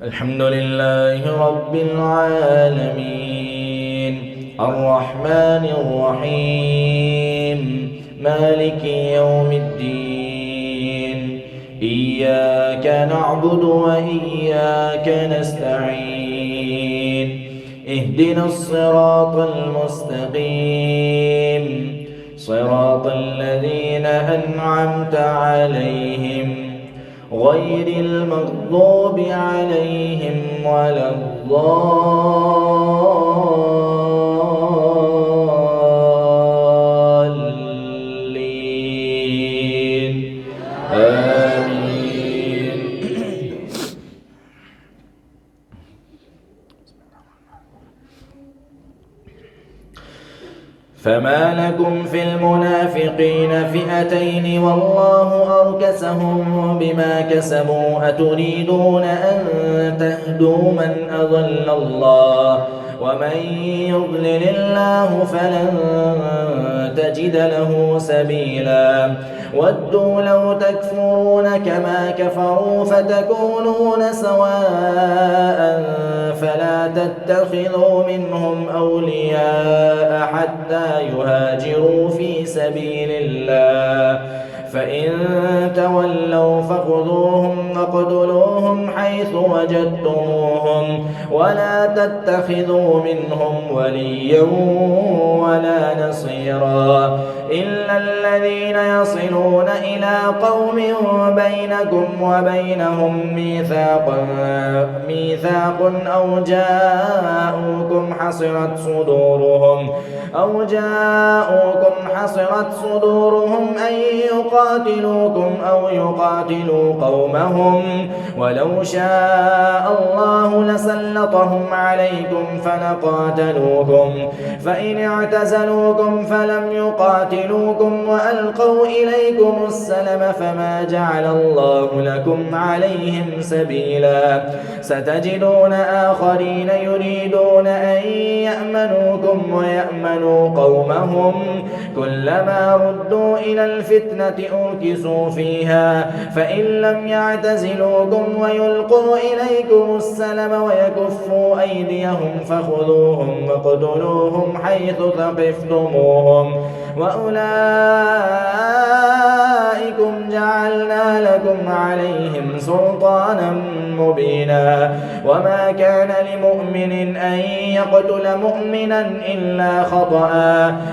الحمد لله رب العالمين الرحمن الرحيم مالك يوم الدين إياك نعبد وإياك نستعين اهدنا الصراط المستقيم صراط الذين أنعمت عليهم غير المغضوب عليهم ولا الضالين آمين. فما لكم في المنافقين فئتين والله أركسهم بما كسبوا أتريدون أن تهدوا من أضل الله ومن يضلل الله فلن تجد له سبيلا ودوا لو تكفرون كما كفروا فتكونون سواء فلا تتخذوا منهم أولياء حتى يهاجروا في سبيل الله فإن تولوا فخذوهم واقتلوهم حيث وجدتموهم ولا تتخذوا منهم وليا ولا نصيرا إلا الذين يصلون إلى قوم بينكم وبينهم ميثاق أو جاءوكم حصرت صدورهم أن يقاتلوكم أو يقاتلوا قومهم ولو شاء الله لسلطهم عليكم فلقاتلوكم فإن اعتزلوكم فلم يقاتلوكم وألقوا إليكم السلم فما جعل الله لكم عليهم سبيلا ستجدون آخرين يريدون أن يأمنوكم ويأمنوا قومهم كلما ردوا إلى الفتنة أركسوا فيها فإن لم يعتزلوكم ويلقوا إليكم السلم ويكفوا أيديهم فخذوهم واقتلوهم حيث ثقفتموهم وأولئكم جعلنا لكم عليهم سلطانا مبينا وما كان لمؤمن أن يقتل مؤمنا إلا خطأ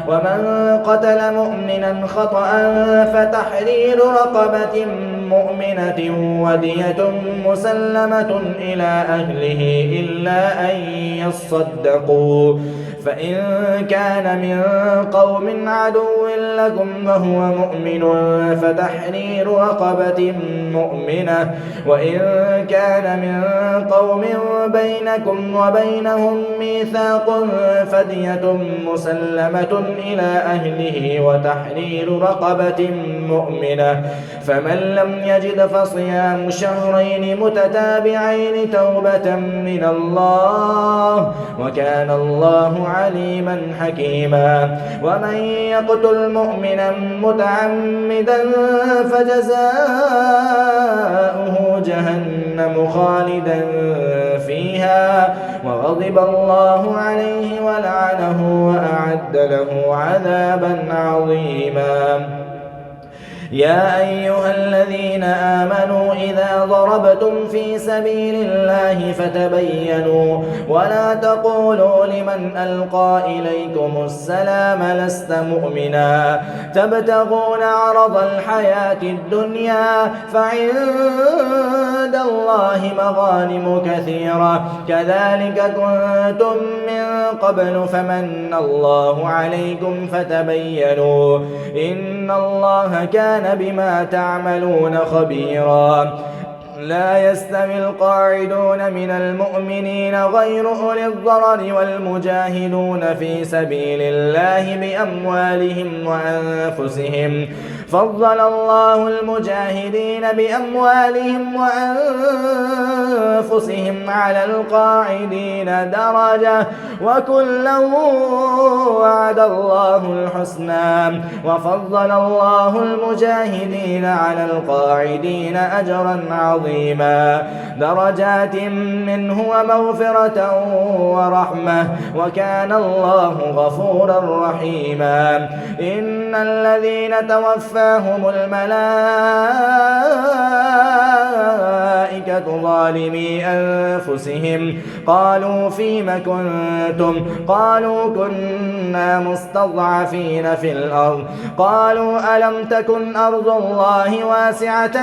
ومن قتل مؤمنا خطأ فتحرير رقبة مؤمنة ودية مسلمة إلى أهله إلا أن يصدقوا فإن كان من قوم عدو لكم وهو مؤمن فتحرير رقبة مؤمنة وإن كان من قوم بينكم وبينهم ميثاق فدية مسلمة إلى أهله وتحرير رقبة مؤمنة فمن لم يجد فصيام شهرين متتابعين توبة من الله وكان الله عليما حكيما ومن يقتل مؤمنا متعمدا فجزاؤه جهنم خالدا فيها وغضب الله عليه ولعنه وأعد له عذابا عظيما يا أيها الذين آمنوا إذا ضربتم في سبيل الله فتبينوا ولا تقولوا لمن ألقى إليكم السلام لست مؤمنا تبتغون عرض الحياة الدنيا فعند الله مغانم كثيرة كذلك كنتم من قبل فمن الله عليكم فتبينوا إن الله كان بما تعملون خبيرا لا يستوي القاعدون من المؤمنين غير أولي الضرر والمجاهدون في سبيل الله بأموالهم وأنفسهم فضل الله المجاهدين بأموالهم وأنفسهم على القاعدين درجة وكلا وعد الله الحسنى وفضل الله المجاهدين على القاعدين أجرا عظيما درجات منه ومغفرة ورحمة وكان الله غفورا رحيما إن الذين توفاهم الملائكة ظالمي أنفسهم قالوا فيم كنتم قالوا كنا مستضعفين في الأرض قالوا ألم تكن أرض الله واسعة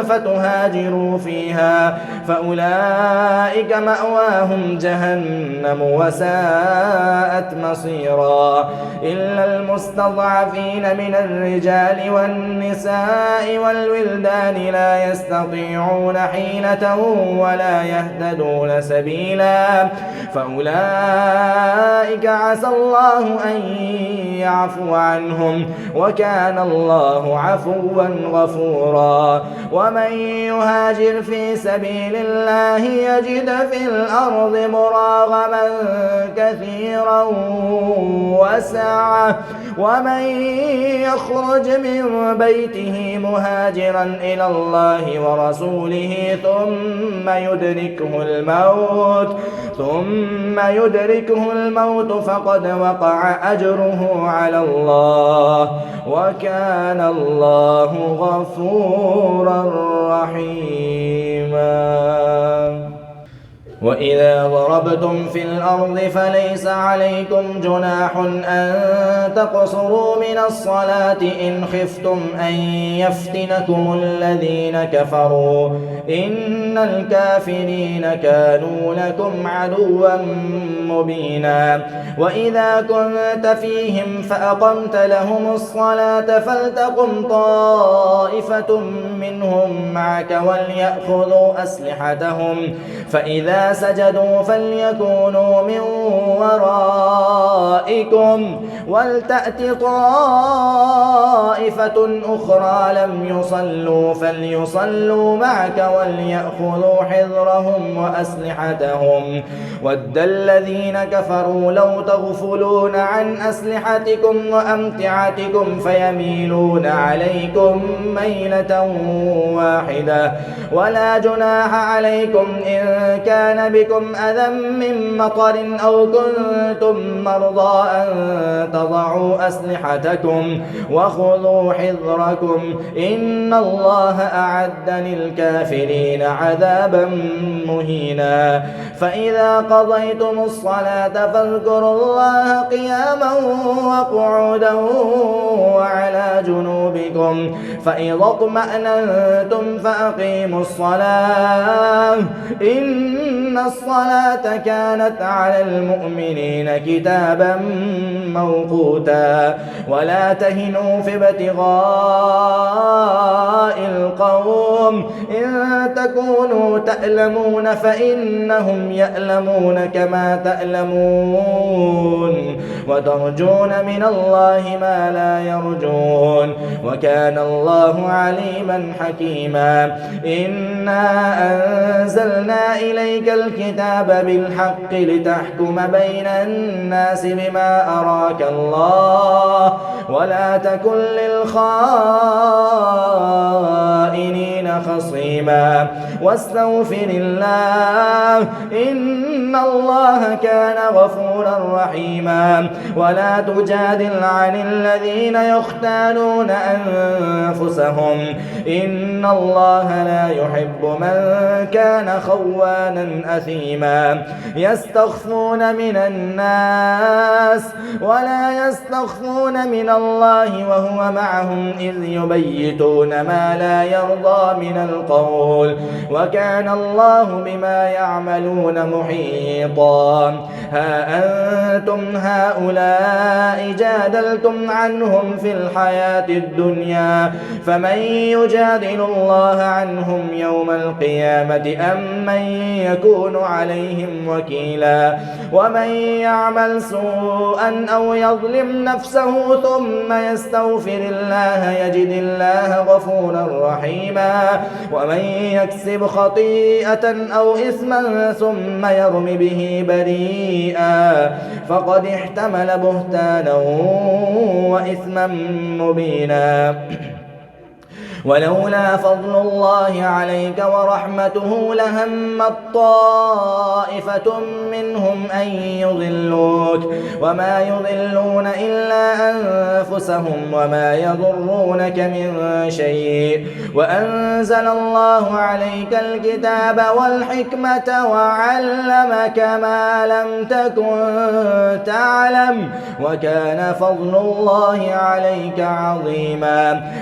فتهاجروا فيها فأولئك مأواهم جهنم وساءت مصيرا إلا المستضعفين من الرجال والنساء والولدان لا يستطيعون حيلة ولا يهتدون سبيلا فأولئك عسى الله أن يعفو عنهم وكان الله عفوا غفورا ومن يهاجر في سبيل الله يجد في الأرض مراغما كثيرا وسعة ومن يخرج من بيته مهاجرا إلى الله ورسوله ثم يدركه الموت فقد وقع أجره على الله وكان الله غفورا رحيما وإذا ضربتم في الأرض فليس عليكم جناح أن تقصروا من الصلاة إن خفتم أن يفتنكم الذين كفروا إن الكافرين كانوا لكم عدوا مبينا وإذا كنت فيهم فأقمت لهم الصلاة فلتقم طائفة منهم معك وليأخذوا أسلحتهم فإذا سجدوا فليكونوا من ورائكم ولتأت طائفة أخرى لم يصلوا فليصلوا معك وليأخذوا حذرهم وأسلحتهم ود الذين كفروا لو تغفلون عن أسلحتكم وأمتعتكم فيميلون عليكم ميلة واحدة ولا جناح عليكم إن كان بكم أذى من مطر أو كنتم مرضى أن تضعوا أسلحتكم وخذوا حذركم إن الله أعد للكافرين عذابا مهينا فإذا قضيتم الصلاة فاذكروا الله قياما وقعودا وعلى جنوبكم فإذا اطمأننتم فأقيموا الصلاة إن الصلاة كانت على المؤمنين كتابا موقوتا ولا تهنوا في ابتغاء القوم إن تكونوا تألمون فإنهم يألمون كما تألمون وترجون من الله ما لا يرجون وكان الله عليما حكيما إنا أنزلنا إليك الكتاب بالحق لتحكم بين الناس بما أراك الله ولا تكن للخائنين خصيما واستغفر الله إن الله كان غفورا رحيما ولا تجادل عن الذين يختانون أنفسهم إن الله لا يحب من كان خوانا أثيما يستخفون من الناس ولا يستخفون من الله وهو معهم إذ يبيتون ما لا يرضى من القول وكان الله بما يعملون محيطا ها أنتم هؤلاء جادلتم عنهم في الحياة الدنيا فمن يجادل الله عنهم يوم القيامة أم من يكون عليهم وكيلا ومن يعمل سوءا أو يظلم نفسه ثم يستغفر الله يجد الله غفورا رحيما ومن يكسب خطيئة أو إثما ثم يرم به بريئا فقد احتمل بهتانا وإثما مبينا ولولا فضل الله عليك ورحمته لهمت طائفة منهم أن يضلوك وما يضلون إلا أنفسهم وما يضرونك من شيء وأنزل الله عليك الكتاب والحكمة وعلمك ما لم تكن تعلم وكان فضل الله عليك عظيما